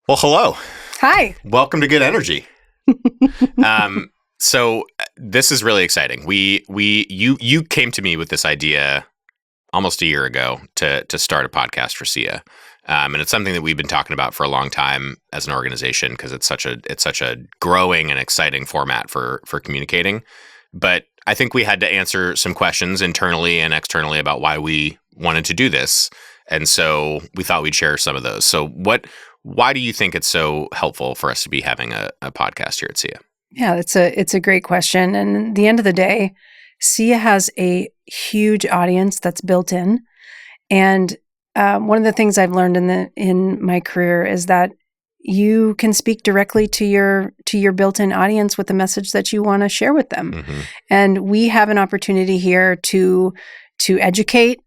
Well, hello. Hi. Welcome to Good Energy. So this is really exciting. You came to me with this idea almost a year ago to start a podcast for SEIA, and it's something that we've been talking about for a long time as an organization because it's such a growing and exciting format for communicating. But I think we had to answer some questions internally and externally about why we wanted to do this, and so we thought we'd share some of those. So why do you think it's so helpful for us to be having a podcast here at SEIA? Yeah, it's a great question. And at the end of the day, SEIA has a huge audience that's built in. And one of the things I've learned in my career is that you can speak directly to your built-in audience with the message that you want to share with them. Mm-hmm. And we have an opportunity here to educate,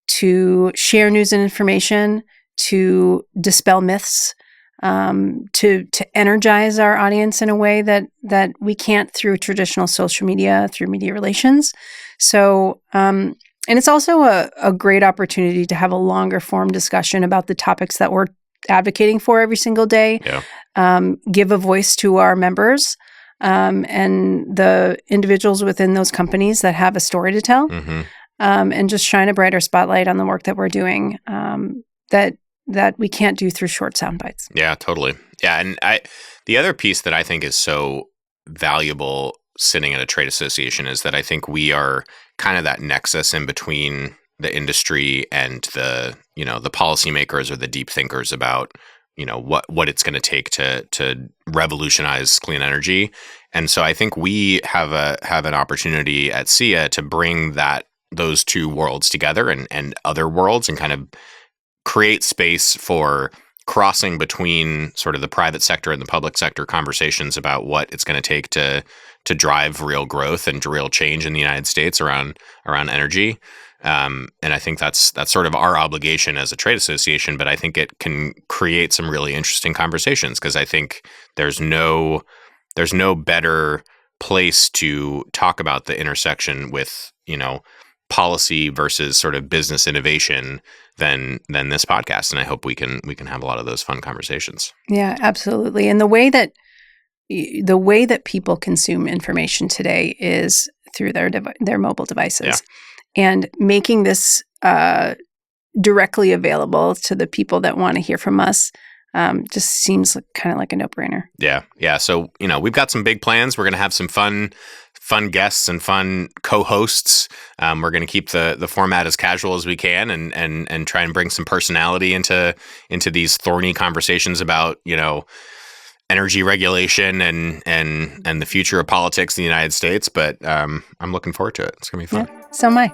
to share news and information, to dispel myths, to energize our audience in a way that we can't through traditional social media, through media relations. So, and it's also a great opportunity to have a longer form discussion about the topics that we're advocating for every single day. Yeah. Give a voice to our members and the individuals within those companies that have a story to tell. Mm-hmm. And just shine a brighter spotlight on the work that we're doing that we can't do through short sound bites. Yeah, totally. Yeah, and the other piece that I think is so valuable sitting at a trade association is that I think we are kind of that nexus in between the industry and the policymakers or the deep thinkers about what it's going to take to revolutionize clean energy. And so I think we have an opportunity at SEIA to bring those two worlds together and other worlds and kind of create space for crossing between sort of the private sector and the public sector conversations about what it's going to take to drive real growth and real change in the United States around energy. And I think that's sort of our obligation as a trade association, but I think it can create some really interesting conversations because I think there's no better place to talk about the intersection with, policy versus sort of business innovation than this podcast. And I hope we can have a lot of those fun conversations. Yeah, absolutely. And the way that people consume information today is through their mobile devices. Yeah. And making this directly available to the people that want to hear from us just seems kind of like a no-brainer. Yeah. Yeah. So, we've got some big plans. We're going to have some fun guests and fun co-hosts. We're going to keep the format as casual as we can and try and bring some personality into these thorny conversations about, energy regulation and the future of politics in the United States. But I'm looking forward to it. It's going to be fun. Yeah, so am I.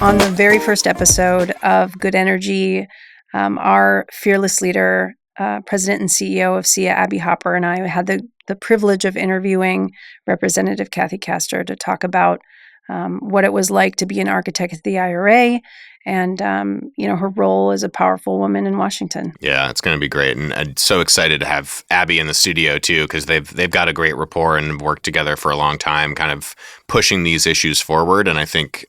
On the very first episode of Good Energy, our fearless leader, President and CEO of SEIA, Abby Hopper, and I had the privilege of interviewing Representative Kathy Castor to talk about what it was like to be an architect of the IRA and her role as a powerful woman in Washington. Yeah, it's going to be great, and I'm so excited to have Abby in the studio too because they've got a great rapport and worked together for a long time, kind of pushing these issues forward. And I think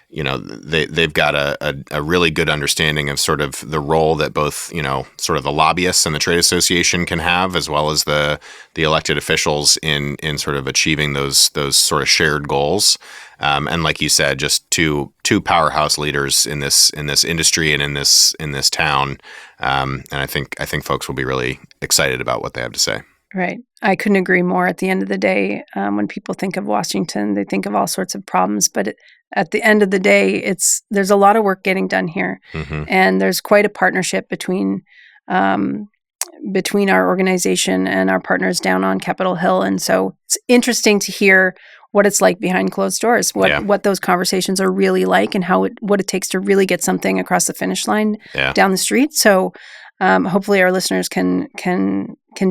they've got a really good understanding of sort of the role that both, sort of the lobbyists and the trade association can have, as well as the elected officials in sort of achieving those sort of shared goals. And like you said, just two powerhouse leaders in this industry and in this town. And I think folks will be really excited about what they have to say. Right. I couldn't agree more. At the end of the day, when people think of Washington, they think of all sorts of problems. But at the end of the day, there's a lot of work getting done here. Mm-hmm. And there's quite a partnership between our organization and our partners down on Capitol Hill. And so it's interesting to hear what it's like behind closed doors, what those conversations are really like and what it takes to really get something across the finish line down the street. So hopefully our listeners can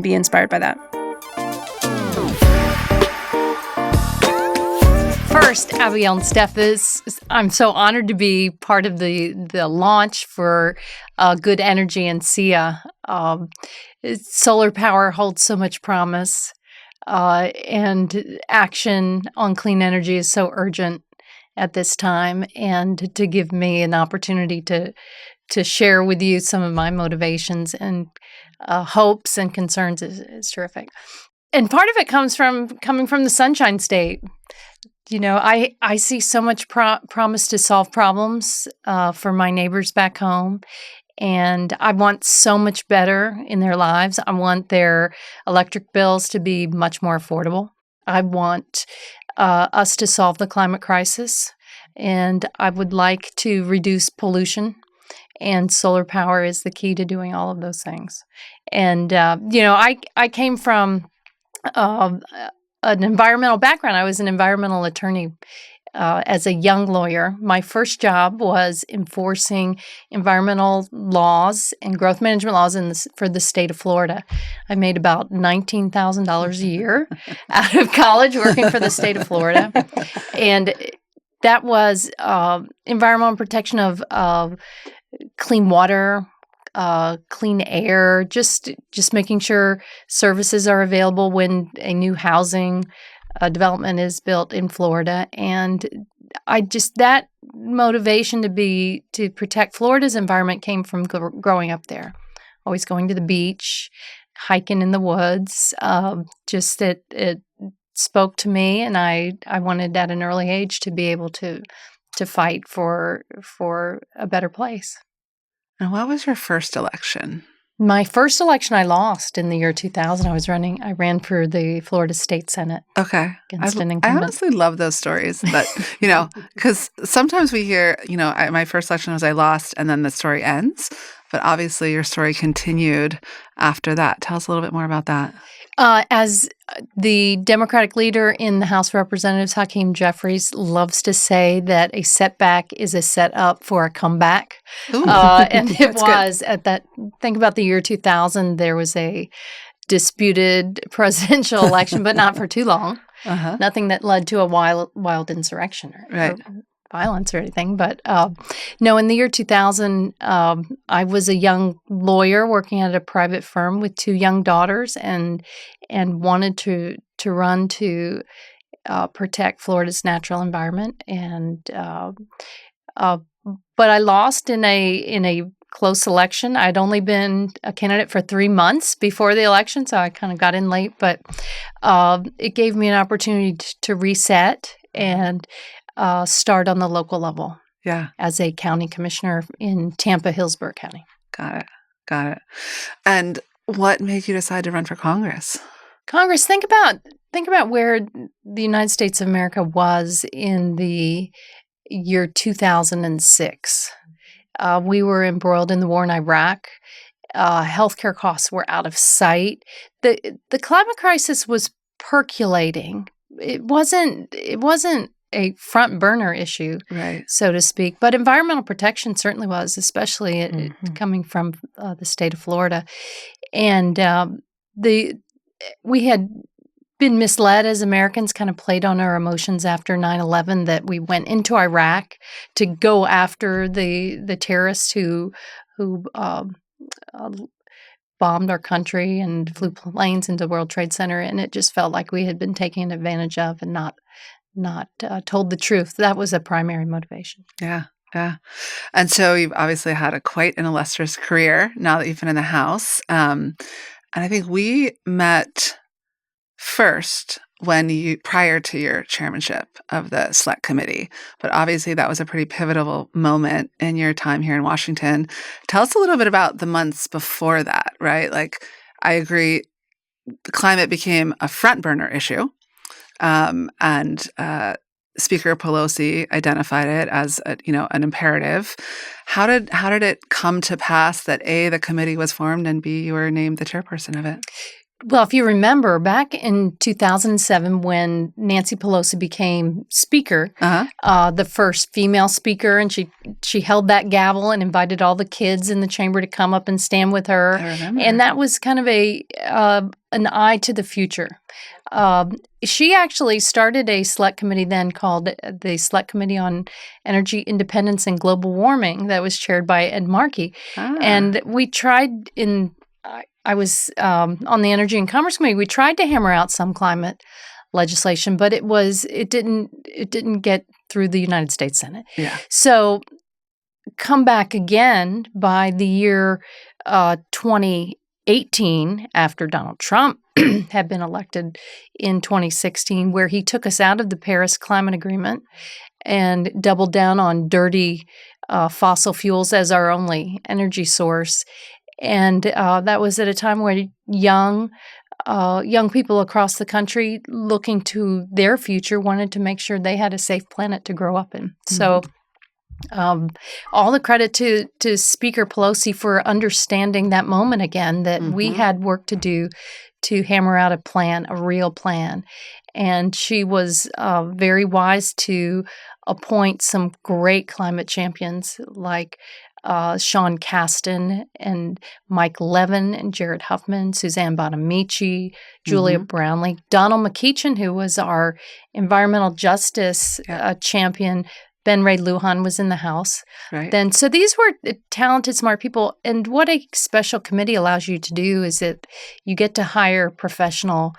be inspired by that. First, Abigail and Steph, I'm so honored to be part of the launch for Good Energy and SEIA. Solar power holds so much promise, and action on clean energy is so urgent at this time. And to give me an opportunity to to share with you some of my motivations and hopes and concerns is terrific. And part of it comes from coming from the Sunshine State. I see so much promise to solve problems for my neighbors back home. And I want so much better in their lives. I want their electric bills to be much more affordable. I want us to solve the climate crisis. And I would like to reduce pollution. And solar power is the key to doing all of those things. And, I came from an environmental background. I was an environmental attorney as a young lawyer. My first job was enforcing environmental laws and growth management laws for the state of Florida. I made about $19,000 a year out of college working for the state of Florida. And that was environmental protection of clean water, clean air, just making sure services are available when a new housing development is built in Florida. And that motivation to protect Florida's environment came from growing up there, always going to the beach, hiking in the woods. It spoke to me, and I wanted at an early age to be able to fight for a better place. And what was your first election? My first election I lost in the year 2000. I ran for the Florida State Senate. Okay. Against an I incumbent. honestly love those stories that, because sometimes we hear, my first election was I lost and then the story ends. But obviously your story continued after that. Tell us a little bit more about that. As the Democratic leader in the House of Representatives, Hakeem Jeffries, loves to say that a setback is a setup for a comeback. And it was good. At that. Think about the year 2000. There was a disputed presidential election, but not for too long. Uh-huh. Nothing that led to a wild insurrection or violence or anything. But no, in the year 2000, I was a young lawyer working at a private firm with two young daughters and wanted to run to protect Florida's natural environment. But I lost in a close election. I'd only been a candidate for 3 months before the election, so I kind of got in late. But it gave me an opportunity to reset and start on the local level. Yeah. As a county commissioner in Tampa-Hillsborough County. Got it. And what made you decide to run for Congress? Congress, think about where the United States of America was in the year 2006. We were embroiled in the war in Iraq. Healthcare costs were out of sight. The climate crisis was percolating. It wasn't a front burner issue, right, so to speak. But environmental protection certainly was, especially coming from the state of Florida. And we had been misled as Americans, kind of played on our emotions after 9/11, that we went into Iraq to go after the terrorists who bombed our country and flew planes into the World Trade Center, and it just felt like we had been taken advantage of and not told the truth. That was a primary motivation. Yeah. And so you've obviously had quite an illustrious career now that you've been in the House. And I think we met first prior to your chairmanship of the Select Committee. But obviously that was a pretty pivotal moment in your time here in Washington. Tell us a little bit about the months before that, right? Like, I agree, the climate became a front burner issue. And Speaker Pelosi identified it as an imperative. How did it come to pass that A, the committee was formed, and B, you were named the chairperson of it? Well, if you remember, back in 2007, when Nancy Pelosi became Speaker, the first female Speaker, and she held that gavel and invited all the kids in the chamber to come up and stand with her. I remember. And that was kind of an eye to the future. She actually started a select committee then called the Select Committee on Energy Independence and Global Warming that was chaired by Ed Markey. And we tried I was on the Energy and Commerce Committee. We tried to hammer out some climate legislation, but it didn't get through the United States Senate. Yeah. So come back again by the year 2018, after Donald Trump had been elected in 2016, where he took us out of the Paris Climate Agreement and doubled down on dirty fossil fuels as our only energy source. And that was at a time where young people across the country looking to their future wanted to make sure they had a safe planet to grow up in. So all the credit to Speaker Pelosi for understanding that moment again, that we had work to do to hammer out a plan, a real plan. And she was very wise to appoint some great climate champions like Sean Caston and Mike Levin and Jared Huffman, Suzanne Bonamici, Julia Brownlee, Donald McEachin, who was our environmental justice champion. Ben Ray Lujan was in the House. Right. Then, so these were talented, smart people. And what a special committee allows you to do is that you get to hire professional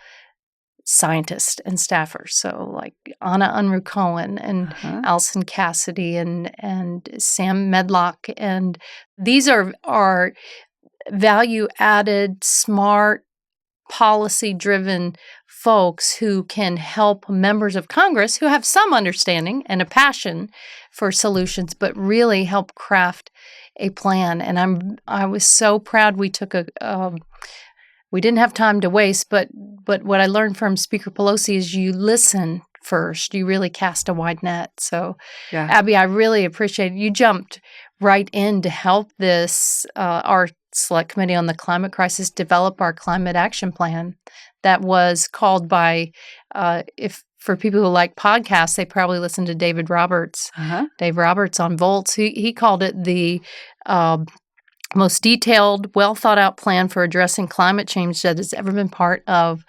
scientists and staffers. So like Anna Unruh Cohen and Alison Cassidy and Sam Medlock. And these are value-added, smart, policy-driven folks who can help members of Congress who have some understanding and a passion for solutions, but really help craft a plan. And I was so proud we took we didn't have time to waste, but what I learned from Speaker Pelosi is you listen first. You really cast a wide net. So, Abby, I really appreciate it. You jumped right in to help our Select Committee on the Climate Crisis develop our climate action plan that was called by, for people who like podcasts, they probably listen to David Roberts. Dave Roberts on Volts. He called it the most detailed, well-thought-out plan for addressing climate change that has ever been part of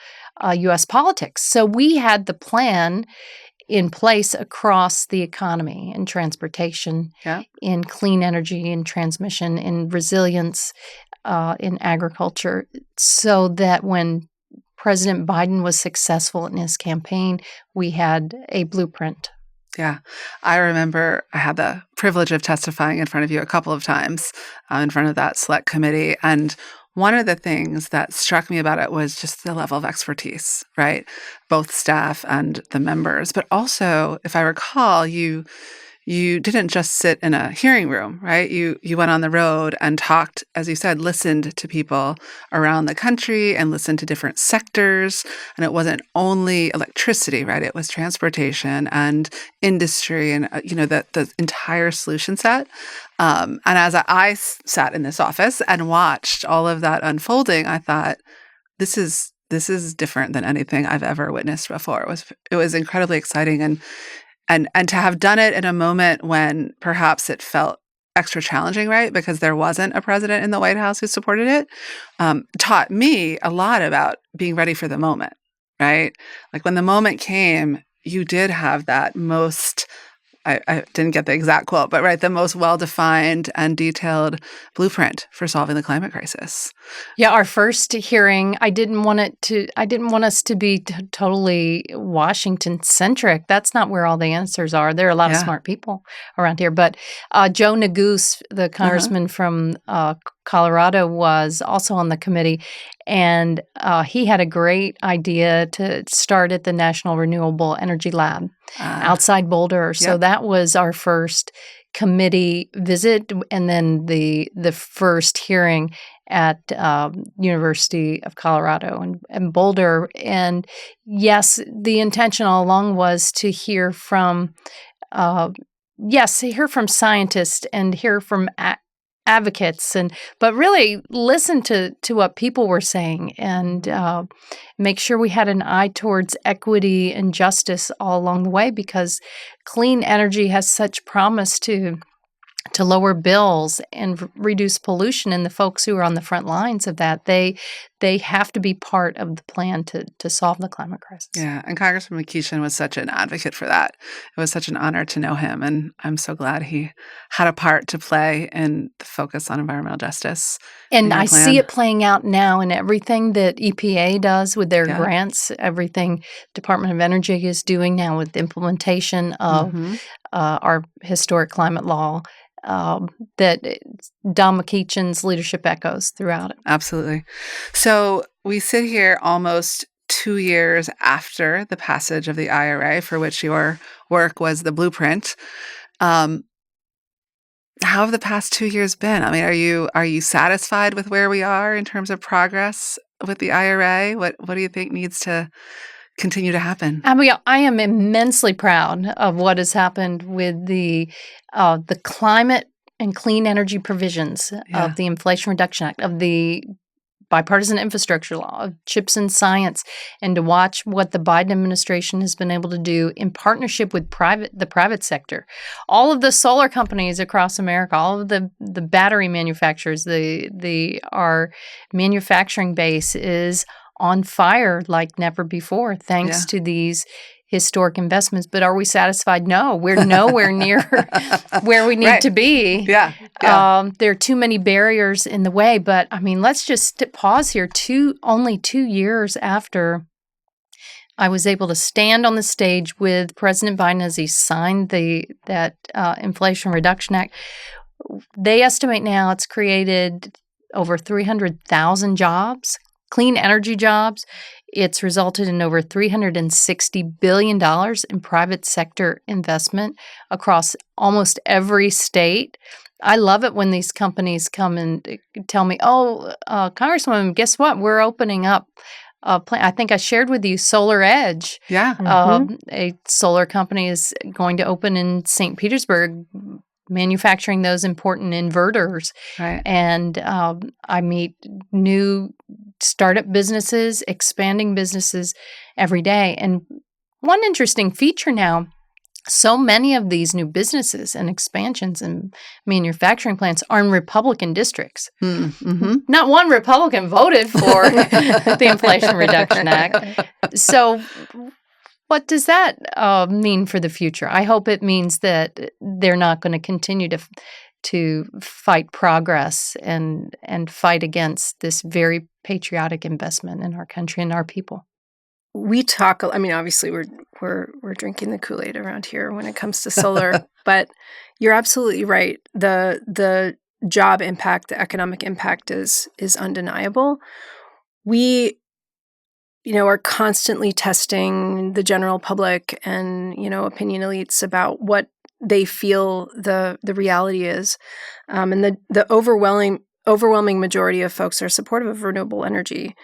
U.S. politics. So we had the plan in place across the economy, in transportation, in clean energy, in transmission, in resilience, in agriculture, so that when President Biden was successful in his campaign, we had a blueprint. Yeah. I remember I had the privilege of testifying in front of you a couple of times in front of that select committee. And one of the things that struck me about it was just the level of expertise, right? Both staff and the members. But also, if I recall, you didn't just sit in a hearing room, right? You went on the road and talked, as you said, listened to people around the country and listened to different sectors. And it wasn't only electricity, right? It was transportation and industry and, the entire solution set. And as I sat in this office and watched all of that unfolding, I thought, this is different than anything I've ever witnessed before. It was incredibly exciting and to have done it in a moment when perhaps it felt extra challenging, right? Because there wasn't a president in the White House who supported it, taught me a lot about being ready for the moment, right? Like when the moment came, you did have that most, I didn't get the exact quote, but right, the most well-defined and detailed blueprint for solving the climate crisis. Yeah, our first hearing, I didn't want us to be totally Washington-centric. That's not where all the answers are. There are a lot of smart people around here. But Joe Neguse, the congressman from Colorado, was also on the committee. And he had a great idea to start at the National Renewable Energy Lab outside Boulder. So that was our first committee visit, and then the first hearing at University of Colorado and Boulder. And yes, the intention all along was to hear from scientists and hear from advocates, but really listen to what people were saying and make sure we had an eye towards equity and justice all along the way, because clean energy has such promise to lower bills and reduce pollution. And the folks who are on the front lines of that, they have to be part of the plan to solve the climate crisis. Yeah, and Congressman McEachin was such an advocate for that. It was such an honor to know him, and I'm so glad he had a part to play in the focus on environmental justice. And I see it playing out now in everything that EPA does with their grants, everything Department of Energy is doing now with implementation of our historic climate law. that Don McEachin's leadership echoes throughout it. Absolutely. So we sit here almost 2 years after the passage of the IRA, for which your work was the blueprint. How have the past 2 years been? I mean, are you satisfied with where we are in terms of progress with the IRA? What do you think needs to continue to happen? Abigail, I am immensely proud of what has happened with the climate and clean energy provisions of the Inflation Reduction Act, of the bipartisan infrastructure law, of CHIPS and science, and to watch what the Biden administration has been able to do in partnership with the private sector. All of the solar companies across America, all of the battery manufacturers, our manufacturing base is on fire like never before, thanks to these historic investments. But are we satisfied? No, we're nowhere near where we need to be. Yeah. There are too many barriers in the way. But I mean, let's just pause here. Only 2 years after I was able to stand on the stage with President Biden as he signed that Inflation Reduction Act, they estimate now it's created over 300,000 jobs, clean energy jobs. It's resulted in over $360 billion in private sector investment across almost every state. I love it when these companies come and tell me, Congresswoman, guess what? We're opening up a plant. I think I shared with you Solar Edge. Yeah. A solar company is going to open in St. Petersburg, manufacturing those important inverters. Right. And I meet new startup businesses, expanding businesses every day. And one interesting feature now, so many of these new businesses and expansions and manufacturing plants are in Republican districts. Mm-hmm. Not one Republican voted for the Inflation Reduction Act. So what does that mean for the future? I hope it means that they're not going to continue to fight progress and fight against this very patriotic investment in our country and our people. We talk. I mean, obviously, we're drinking the Kool-Aid around here when it comes to solar, but you're absolutely right. The job impact, the economic impact is undeniable. We, are constantly testing the general public and opinion elites about what they feel the reality is, and the overwhelming majority of folks are supportive of renewable energy.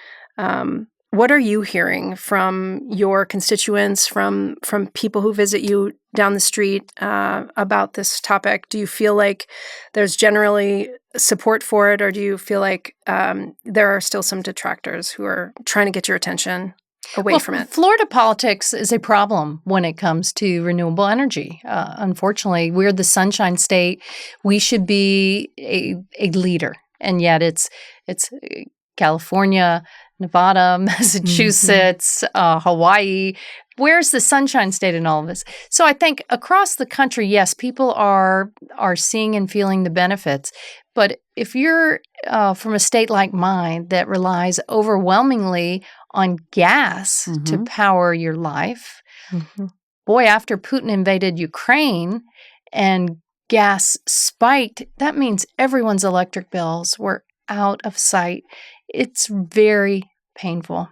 What are you hearing from your constituents, from people who visit you down the street about this topic? Do you feel like there's generally support for it, or do you feel like there are still some detractors who are trying to get your attention away from it? Florida politics is a problem when it comes to renewable energy. Unfortunately, we're the Sunshine State. We should be a leader, and yet it's California, Nevada, Massachusetts, Hawaii. Where's the Sunshine State in all of this? So I think across the country, yes, people are seeing and feeling the benefits. But if you're from a state like mine that relies overwhelmingly on gas to power your life, boy, after Putin invaded Ukraine and gas spiked, that means everyone's electric bills were out of sight. It's very painful.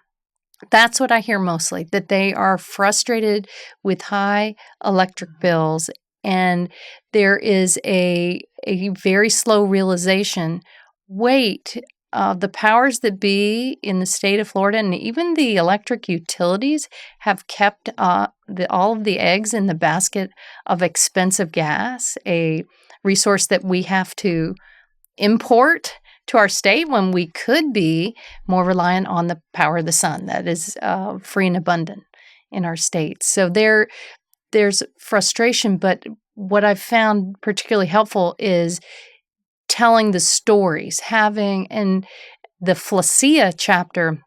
That's what I hear mostly, that they are frustrated with high electric bills, and there is a very slow realization. Wait, the powers that be in the state of Florida and even the electric utilities have kept all of the eggs in the basket of expensive gas, a resource that we have to import to our state when we could be more reliant on the power of the sun that is free and abundant in our state. So there's frustration, but what I've found particularly helpful is telling the stories, and the SEIA chapter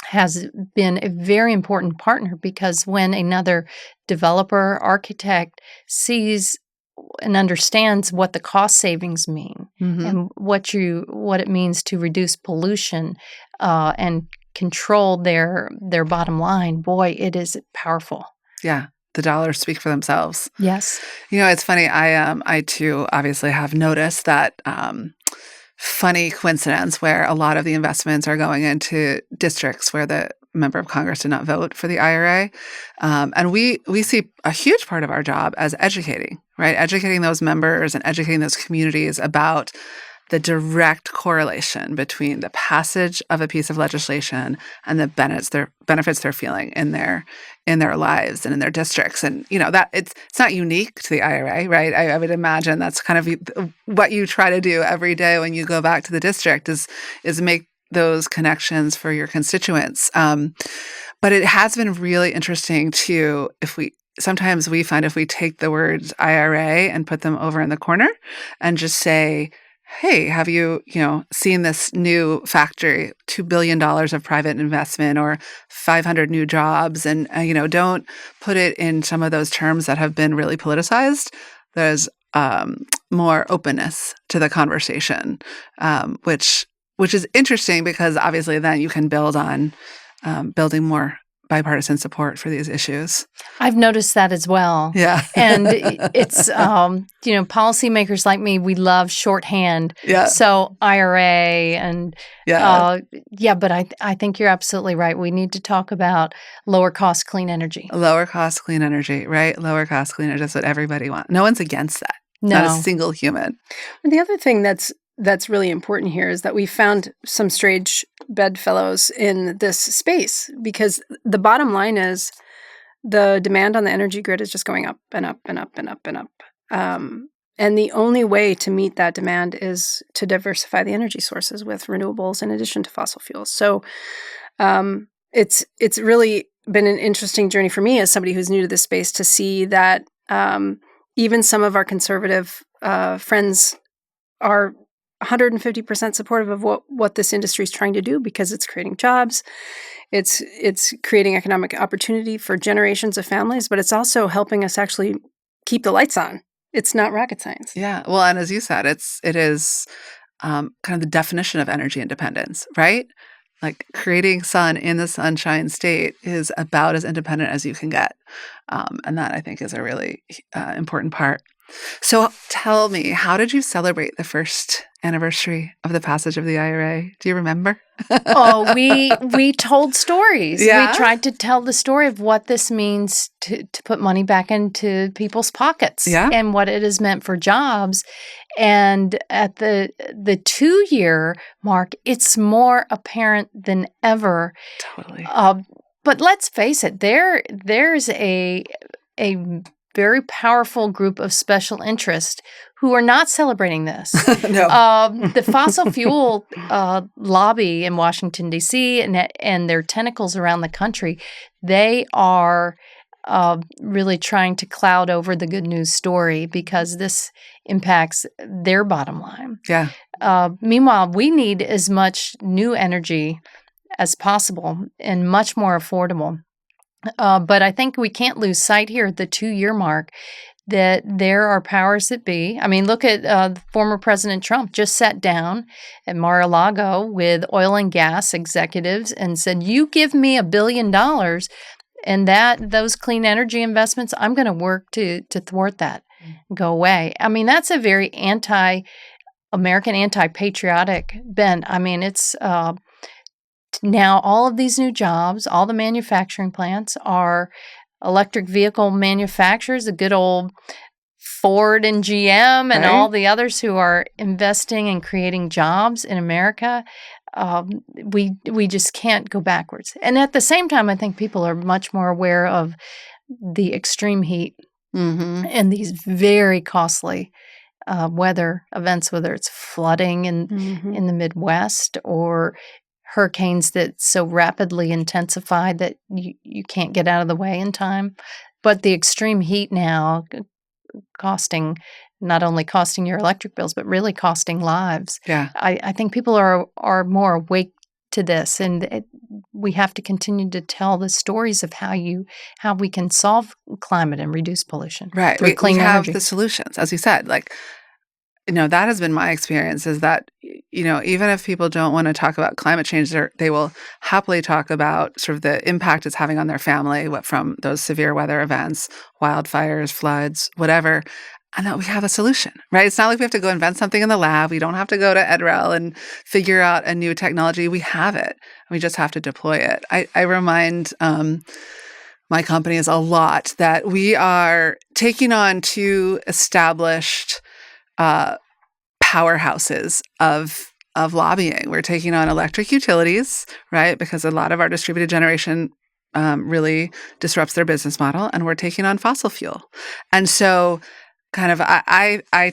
has been a very important partner, because when another developer, architect sees and understands what the cost savings mean and what it means to reduce pollution and control their bottom line, boy, it is powerful. Yeah. the dollars speak for themselves. Yes. It's funny. I too obviously have noticed that funny coincidence where a lot of the investments are going into districts where the member of Congress did not vote for the IRA. And we see a huge part of our job as educating, right? Educating those members and educating those communities about the direct correlation between the passage of a piece of legislation and the benefits they're feeling in their lives and in their districts. And that it's not unique to the IRA, right? I would imagine that's kind of what you try to do every day when you go back to the district is make those connections for your constituents. But it has been really interesting too. Sometimes we find if we take the words IRA and put them over in the corner and just say, hey, have you seen this new factory, $2 billion of private investment or 500 new jobs? And, don't put it in some of those terms that have been really politicized. There's more openness to the conversation, which is interesting because obviously then you can build on building more bipartisan support for these issues. I've noticed that as well. Yeah. And it's, policymakers like me, we love shorthand. Yeah. So IRA and, but I think you're absolutely right. We need to talk about lower cost clean energy. Lower cost clean energy, right? Lower cost clean energy. That's what everybody wants. No one's against that. No. Not a single human. And the other thing that's really important here is that we found some strange bedfellows in this space because the bottom line is the demand on the energy grid is just going up and up and up and up and up. And the only way to meet that demand is to diversify the energy sources with renewables in addition to fossil fuels. So it's really been an interesting journey for me as somebody who's new to this space to see that even some of our conservative friends are 150% supportive of what this industry is trying to do because it's creating jobs, it's creating economic opportunity for generations of families, but it's also helping us actually keep the lights on. It's not rocket science. Yeah. Well, and as you said, it is kind of the definition of energy independence, right? Like creating sun in the sunshine state is about as independent as you can get. And that I think is a really important part. So tell me, how did you celebrate the first anniversary of the passage of the IRA? Do you remember? Oh, we told stories. Yeah? We tried to tell the story of what this means to put money back into people's pockets and what it has meant for jobs. And at the 2-year mark, it's more apparent than ever. Totally. But let's face it, there's a very powerful group of special interest who are not celebrating this. No. The fossil fuel lobby in Washington, D.C. and their tentacles around the country, they are really trying to cloud over the good news story because this impacts their bottom line. Yeah. Meanwhile, we need as much new energy as possible and much more affordable. But I think we can't lose sight here at the 2-year mark that there are powers that be. I mean, look at former President Trump just sat down at Mar-a-Lago with oil and gas executives and said, you give me $1 billion and those clean energy investments, I'm going to work to thwart that, go away. I mean, that's a very anti-American, anti-patriotic bent. I mean, it's now all of these new jobs, all the manufacturing plants are electric vehicle manufacturers, the good old Ford and GM and all the others who are investing and creating jobs in America. We just can't go backwards. And at the same time, I think people are much more aware of the extreme heat and these very costly weather events, whether it's flooding in the Midwest or hurricanes that so rapidly intensify that you can't get out of the way in time. But the extreme heat now not only costing your electric bills, but really costing lives. Yeah. I think people are more awake to this, and we have to continue to tell the stories of how we can solve climate and reduce pollution. Right. Through clean we have energy. the solutions, as you said, like that has been my experience, is that, even if people don't want to talk about climate change, they will happily talk about sort of the impact it's having on their family, what from those severe weather events, wildfires, floods, whatever, and that we have a solution, right? It's not like we have to go invent something in the lab. We don't have to go to EdRel and figure out a new technology. We have it. We just have to deploy it. I remind my companies a lot that we are taking on two established powerhouses of lobbying. We're taking on electric utilities, right? Because a lot of our distributed generation really disrupts their business model, and we're taking on fossil fuel. And so, kind of, I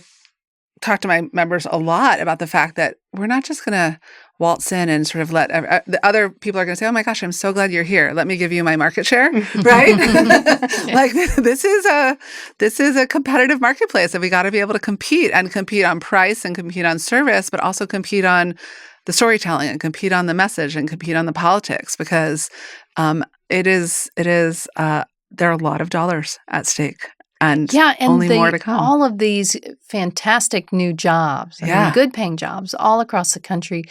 talk to my members a lot about the fact that we're not just going to waltz in and sort of let the other people are going to say, "Oh my gosh, I'm so glad you're here. Let me give you my market share," right? Like this is a competitive marketplace, and we got to be able to compete on price and compete on service, but also compete on the storytelling and compete on the message and compete on the politics, because there are a lot of dollars at stake. And only more to come. All of these fantastic new jobs, good paying jobs all across the country,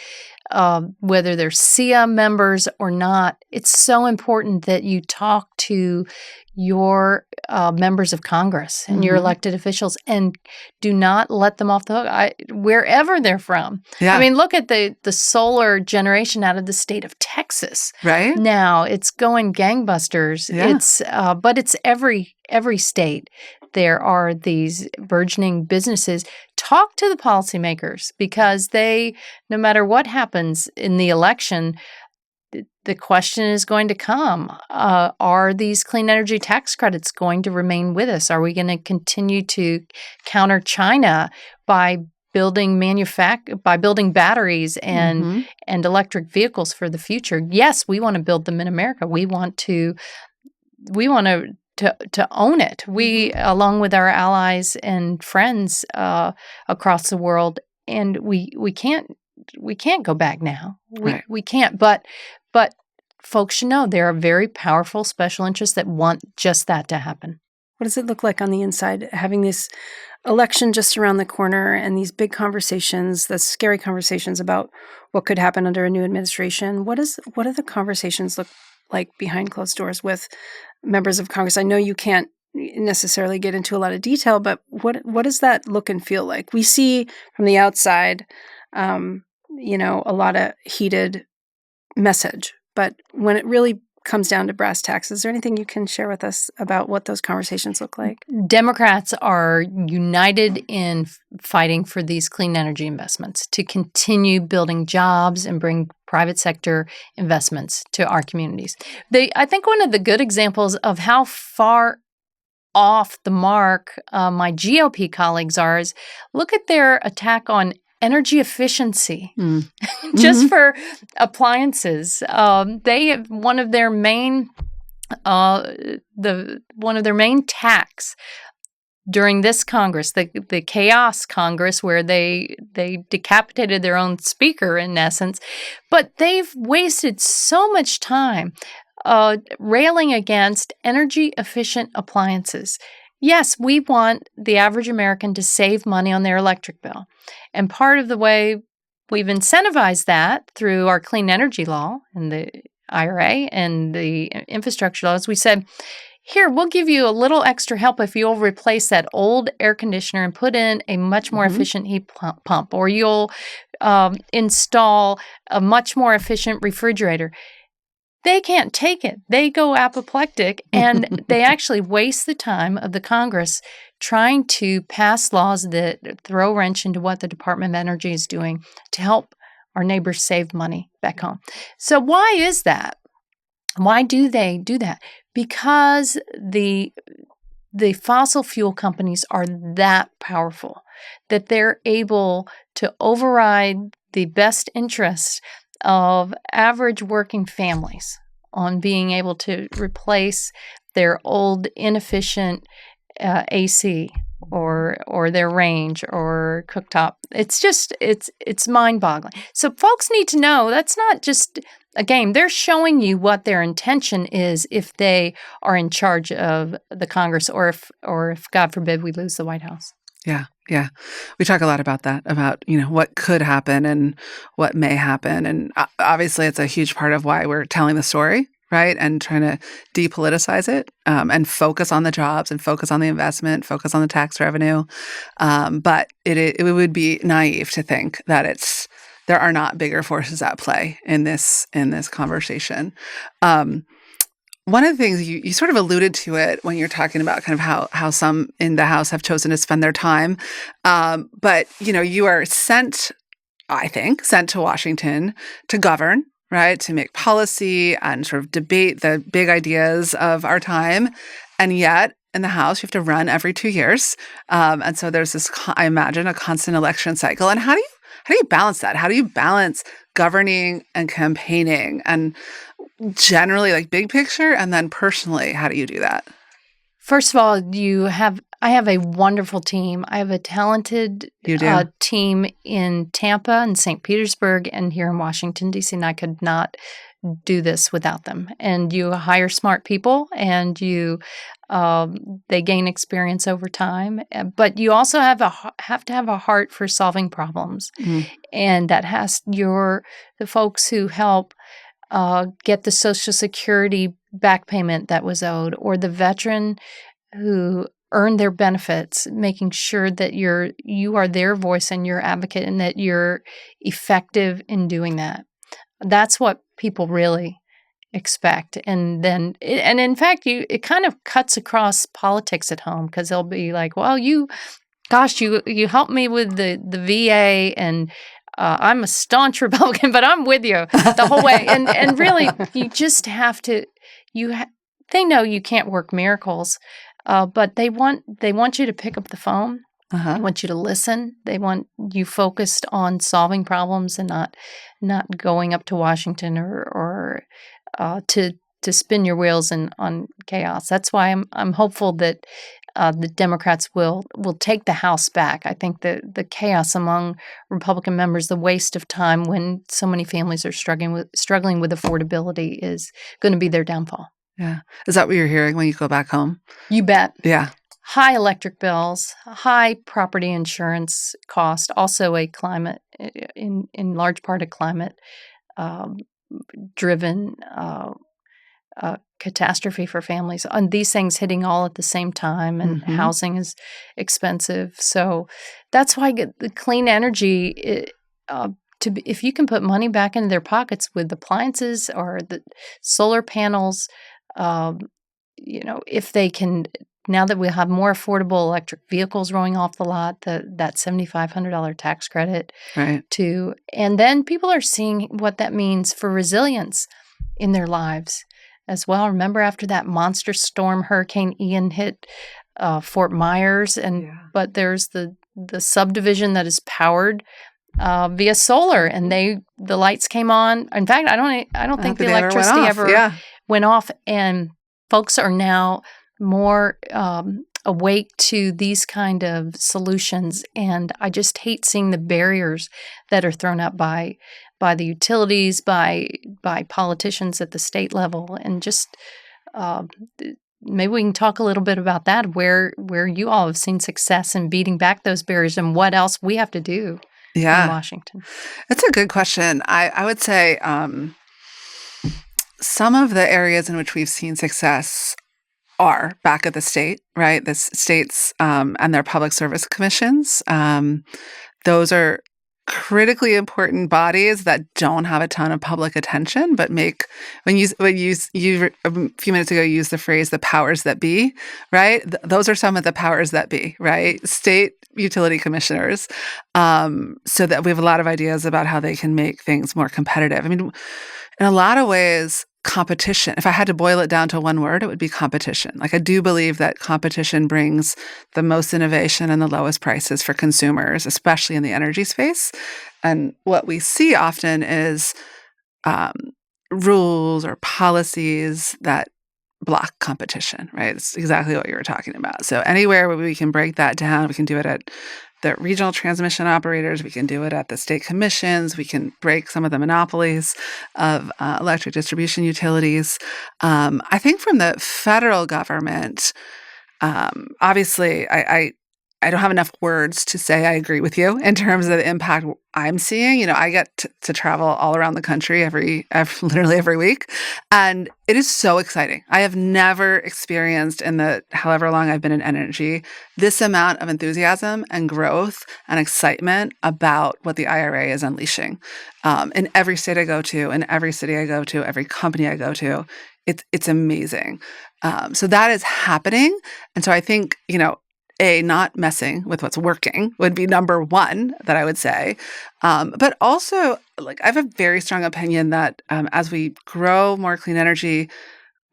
whether they're SEIA members or not, it's so important that you talk to your members of Congress and your elected officials, and do not let them off the hook, wherever they're from. Yeah. I mean, look at the solar generation out of the state of Texas. Right. Now it's going gangbusters. Yeah. But it's every state. There are these burgeoning businesses. Talk to the policymakers, because no matter what happens in the election, the question is going to come, are these clean energy tax credits going to remain with us? Are we going to continue to counter China by building batteries and electric vehicles for the future? Yes, we want to build them in America. We want to own it. We, along with our allies and friends across the world, and we can't go back now. We can't. But folks should know there are very powerful special interests that want just that to happen. What does it look like on the inside, having this election just around the corner and these big conversations, the scary conversations about what could happen under a new administration? What do the conversations look like behind closed doors with members of Congress? I know you can't necessarily get into a lot of detail, but what does that look and feel like? We see from the outside, a lot of heated message, but when it really comes down to brass tacks, is there anything you can share with us about what those conversations look like? Democrats are united in fighting for these clean energy investments to continue building jobs and bring private sector investments to our communities. I think one of the good examples of how far off the mark my GOP colleagues are is look at their attack on energy efficiency, just for appliances. They have one of their main tax during this Congress, the chaos Congress, where they decapitated their own speaker in essence, but they've wasted so much time railing against energy efficient appliances. Yes, we want the average American to save money on their electric bill. And part of the way we've incentivized that through our clean energy law and the IRA and the infrastructure laws, we said, here, we'll give you a little extra help if you'll replace that old air conditioner and put in a much more efficient heat pump, or you'll install a much more efficient refrigerator. They can't take it. They go apoplectic, and they actually waste the time of the Congress trying to pass laws that throw a wrench into what the Department of Energy is doing to help our neighbors save money back home. So why is that? Why do they do that? Because the fossil fuel companies are that powerful that they're able to override the best interests of average working families on being able to replace their old inefficient AC or their range or cooktop. It's mind-boggling. So folks need to know that's not just a game. They're showing you what their intention is if they are in charge of the Congress, or if God forbid we lose the White House. Yeah. Yeah. We talk a lot about that, about, what could happen and what may happen. And obviously, it's a huge part of why we're telling the story, right? And trying to depoliticize it and focus on the jobs and focus on the investment, focus on the tax revenue. But it would be naive to think that there are not bigger forces at play in this conversation. One of the things you sort of alluded to it when you're talking about kind of how some in the House have chosen to spend their time. But, you are sent to Washington to govern, right? To make policy and sort of debate the big ideas of our time. And yet in the House, you have to run every 2 years. And so there's this, I imagine, a constant election cycle. And how do you balance that? How do you balance governing and campaigning, and generally, like, big picture, and then personally, how do you do that? First of all, I have a wonderful team. I have a talented team in Tampa and St. Petersburg and here in Washington, D.C., and I could not do this without them. And you hire smart people, and they gain experience over time. But you also have to have a heart for solving problems, and that has the folks who help get the Social Security back payment that was owed, or the veteran who earned their benefits, making sure that you are their voice and your advocate, and that you're effective in doing that. That's what people really expect. And then, and in fact, it kind of cuts across politics at home, because they'll be like, well, you helped me with the VA, and I'm a staunch Republican, but I'm with you the whole way. And really, you just have to. They know you can't work miracles, but they want you to pick up the phone. They want you to listen. They want you focused on solving problems and not going up to Washington or to spin your wheels on chaos. That's why I'm hopeful that the Democrats will take the House back. I think the chaos among Republican members, the waste of time when so many families are struggling with affordability, is going to be their downfall. Yeah. Is that what you're hearing when you go back home? You bet. Yeah. High electric bills, high property insurance cost, also a climate, in large part, a climate driven catastrophe for families, and these things hitting all at the same time, and housing is expensive. So that's why the clean energy, if you can put money back into their pockets with appliances or the solar panels, if they can, now that we have more affordable electric vehicles rolling off the lot, that $7,500 tax credit, right? And then people are seeing what that means for resilience in their lives as well. Remember, after that monster storm, Hurricane Ian hit Fort Myers, but there's the subdivision that is powered via solar, and the lights came on. In fact, I don't think the electricity ever went off, and folks are now more awake to these kind of solutions. And I just hate seeing the barriers that are thrown up by the utilities, by politicians at the state level, and just maybe we can talk a little bit about that, where you all have seen success in beating back those barriers, and what else we have to do in Washington. That's a good question. I would say some of the areas in which we've seen success are back at the state, right? The states and their public service commissions. Those are critically important bodies that don't have a ton of public attention, but make, when you a few minutes ago used the phrase "the powers that be," right? Those are some of the powers that be, right? State utility commissioners, so that we have a lot of ideas about how they can make things more competitive. I mean, in a lot of ways, competition, if I had to boil it down to one word, it would be competition. Like, I do believe that competition brings the most innovation and the lowest prices for consumers, especially in the energy space. And what we see often is rules or policies that block competition, right? It's exactly what you were talking about. So anywhere where we can break that down, we can do it at the regional transmission operators, we can do it at the state commissions, we can break some of the monopolies of electric distribution utilities. I think from the federal government, obviously, I I don't have enough words to say I agree with you in terms of the impact I'm seeing. You know, I get to travel all around the country literally every week, and it is so exciting. I have never experienced in the however long I've been in energy this amount of enthusiasm and growth and excitement about what the IRA is unleashing. In every state I go to, in every city I go to, every company I go to, it's amazing. So that is happening, and so I think, you know, not messing with what's working would be number one that I would say. But also, like, I have a very strong opinion that as we grow more clean energy,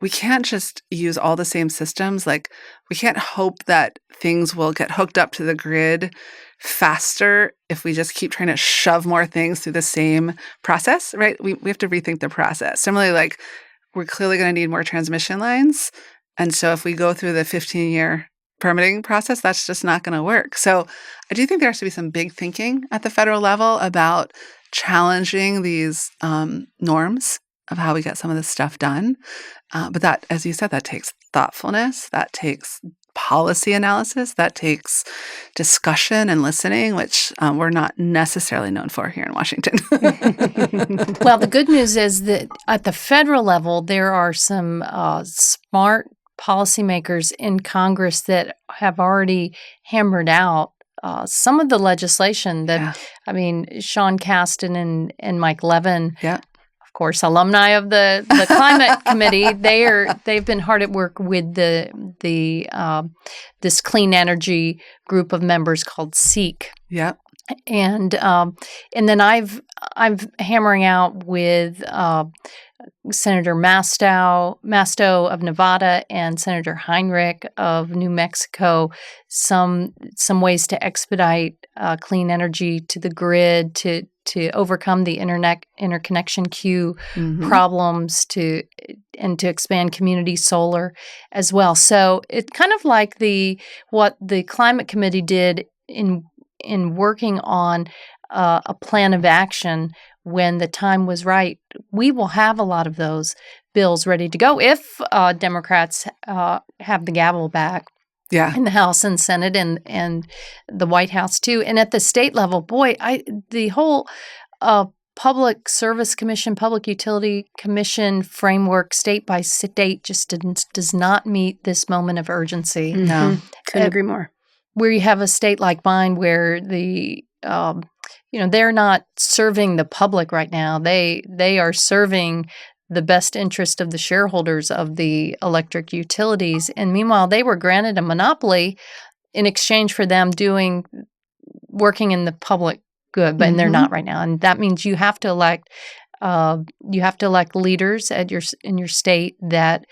we can't just use all the same systems. Like, we can't hope that things will get hooked up to the grid faster if we just keep trying to shove more things through the same process, right? We have to rethink the process. Similarly, like, we're clearly going to need more transmission lines. And so if we go through the 15-year permitting process, that's just not going to work. So I do think there has to be some big thinking at the federal level about challenging these norms of how we get some of this stuff done. But that, as you said, that takes thoughtfulness, that takes policy analysis, that takes discussion and listening, which we're not necessarily known for here in Washington. Well, the good news is that at the federal level, there are some smart policymakers in Congress that have already hammered out some of the legislation that, I mean, Sean Casten and Mike Levin, of course, alumni of the Climate Committee, they've been hard at work with this clean energy group of members called SEEK. Yep. And then I'm hammering out with Senator Masto of Nevada and Senator Heinrich of New Mexico some ways to expedite clean energy to the grid, to overcome the interconnection queue problems, and to expand community solar as well. So it's kind of like what the Climate Committee did in working on a plan of action when the time was right. We will have a lot of those bills ready to go if Democrats have the gavel back in the House and Senate and the White House too. And at the state level, boy, the whole Public Service Commission, Public Utility Commission framework state by state just does not meet this moment of urgency. No, couldn't agree more. Where you have a state like mine where they're not serving the public right now. They are serving the best interest of the shareholders of the electric utilities. And meanwhile, they were granted a monopoly in exchange for them working in the public good, but they're not right now. And that means you have to elect leaders in your state that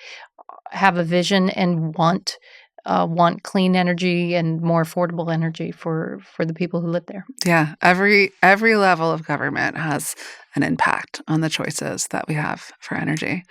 have a vision and want clean energy and more affordable energy for the people who live there. Yeah, every level of government has an impact on the choices that we have for energy.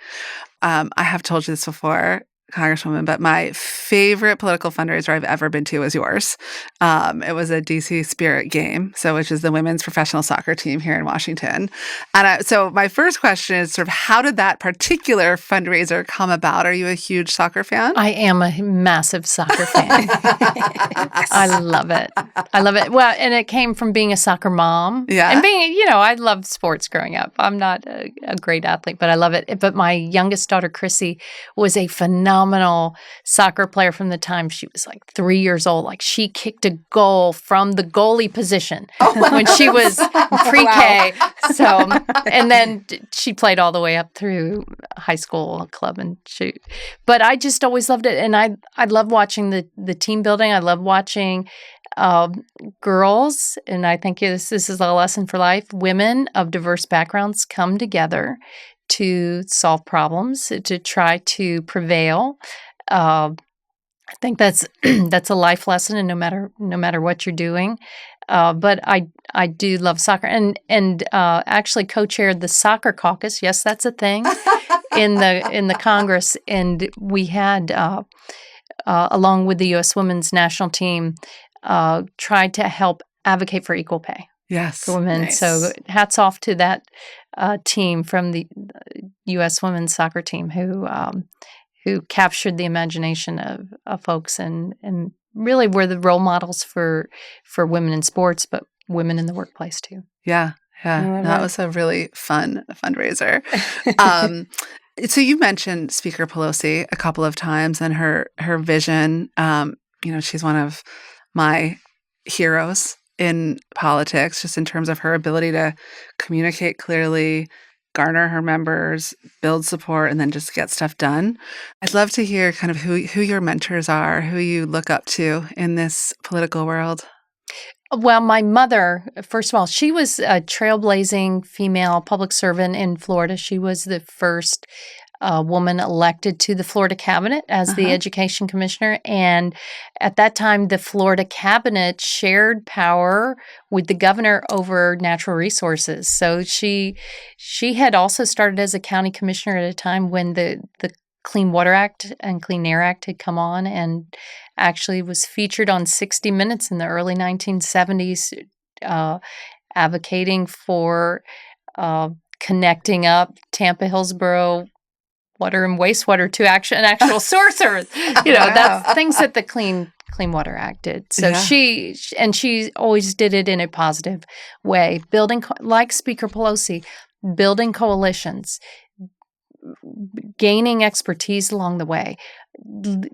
I have told you this before, Congresswoman, but my favorite political fundraiser I've ever been to was yours. It was a DC Spirit game, which is the women's professional soccer team here in Washington. And so my first question is sort of, how did that particular fundraiser come about? Are you a huge soccer fan? I am a massive soccer fan. I love it. Well, and it came from being a soccer mom. Yeah. And being, I loved sports growing up. I'm not a great athlete, but I love it. But my youngest daughter, Chrissy, was a phenomenal soccer player from the time she was like 3 years old. Like, she kicked a goal from the goalie position when she was pre-K. Wow. So, and then she played all the way up through high school club and shoot. But I just always loved it. And I love watching the team building. I love watching girls, and I think this is a lesson for life. Women of diverse backgrounds come together to solve problems, to try to prevail. I think that's a life lesson, and no matter what you're doing. But I do love soccer, and actually co-chaired the soccer caucus. Yes, that's a thing in the Congress, and we had along with the U.S. Women's national team tried to help advocate for equal pay. Yes, for women. Nice. So hats off to that team from the U.S. women's soccer team who captured the imagination of folks and really we're the role models for women in sports, but women in the workplace too. Yeah. I Yeah. love That it. was a really fun fundraiser. So you mentioned Speaker Pelosi a couple of times and her vision. She's one of my heroes in politics, just in terms of her ability to communicate clearly, garner her members, build support, and then just get stuff done. I'd love to hear kind of who your mentors are, who you look up to in this political world. Well, my mother, first of all, she was a trailblazing female public servant in Florida. She was the first woman elected to the Florida cabinet as the Uh-huh. education commissioner. And at that time, the Florida cabinet shared power with the governor over natural resources. So she had also started as a county commissioner at a time when the Clean Water Act and Clean Air Act had come on, and actually was featured on 60 Minutes in the early 1970s, advocating for connecting up Tampa, Hillsborough water and wastewater to actual sources. Wow. That's things that the Clean Water Act did. So Yeah. she always did it in a positive way, building like Speaker Pelosi, building coalitions, gaining expertise along the way,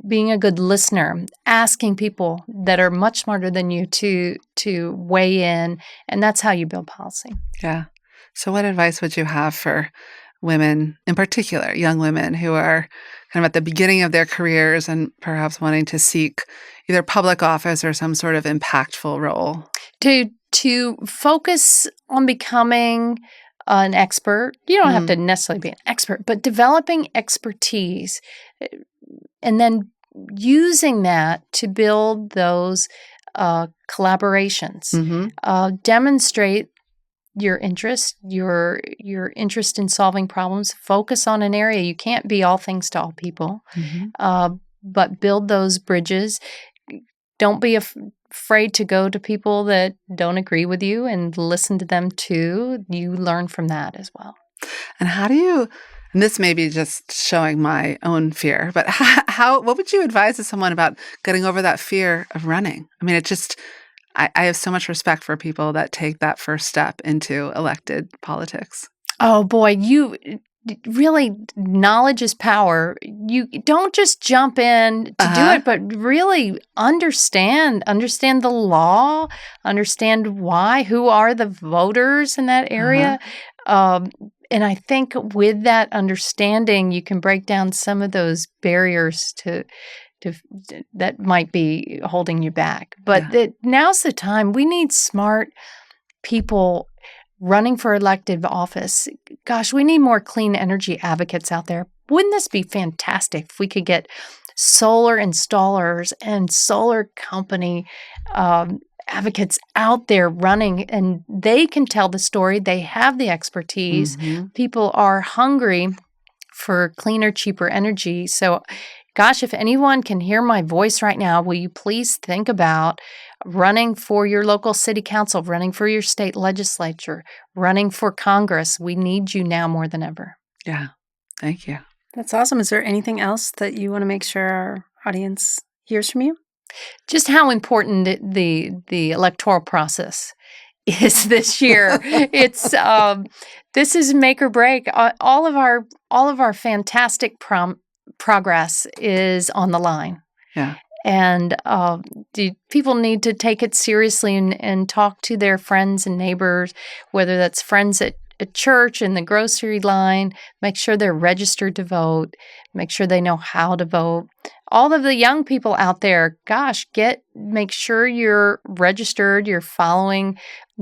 being a good listener, asking people that are much smarter than you to weigh in, and that's how you build policy. Yeah. So what advice would you have for women, in particular, young women who are kind of at the beginning of their careers and perhaps wanting to seek either public office or some sort of impactful role? To focus on becoming an expert. You don't have to necessarily be an expert, but developing expertise and then using that to build those collaborations. Mm-hmm. Demonstrate your interest, your interest in solving problems. Focus on an area. You can't be all things to all people, Mm-hmm. but build those bridges. Don't be afraid to go to people that don't agree with you and listen to them too. You learn from that as well. And how do you, and this may be just showing my own fear, but what would you advise to someone about getting over that fear of running? I mean, I have so much respect for people that take that first step into elected politics. Oh boy, you really, knowledge is power. You don't just jump in to do it, but really understand the law, understand why, who are the voters in that area. And I think with that understanding, you can break down some of those barriers to that might be holding you back. But now's the time. We need smart people running for elective office. Gosh, we need more clean energy advocates out there. Wouldn't this be fantastic if we could get solar installers and solar company advocates out there running, and they can tell the story. They have the expertise. Mm-hmm. People are hungry for cleaner, cheaper energy. So, gosh, if anyone can hear my voice right now, will you please think about running for your local city council, running for your state legislature, running for Congress? We need you now more than ever. Yeah. Thank you. That's awesome. Is there anything else that you want to make sure our audience hears from you? Just how important the electoral process is this year. It's this is make or break. All of our fantastic progress is on the line. Yeah. And people need to take it seriously and talk to their friends and neighbors, whether that's friends at church, in the grocery line. Make sure they're registered to vote. Make sure they know how to vote. All of the young people out there, gosh, make sure you're registered, you're following.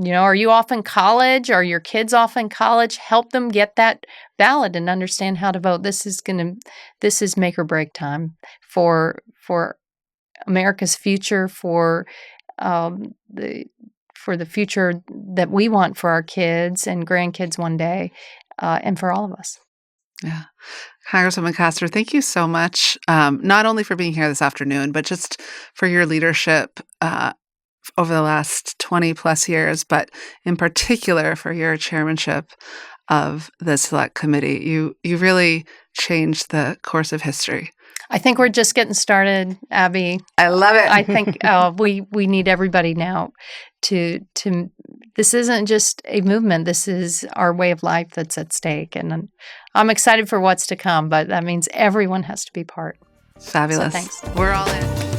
Are you off in college? Are your kids off in college? Help them get that ballot and understand how to vote. This is make or break time for America's future, for the future that we want for our kids and grandkids one day, and for all of us. Yeah. Congresswoman Castor, thank you so much, not only for being here this afternoon, but just for your leadership over the last 20 plus years, but in particular for your chairmanship of the Select Committee. You really changed the course of history I think we're just getting started, Abby. I love it. I think we need everybody now to. This isn't just a movement. This is our way of life that's at stake, and I'm excited for what's to come. But that means everyone has to be part. Fabulous. So thanks. We're all in.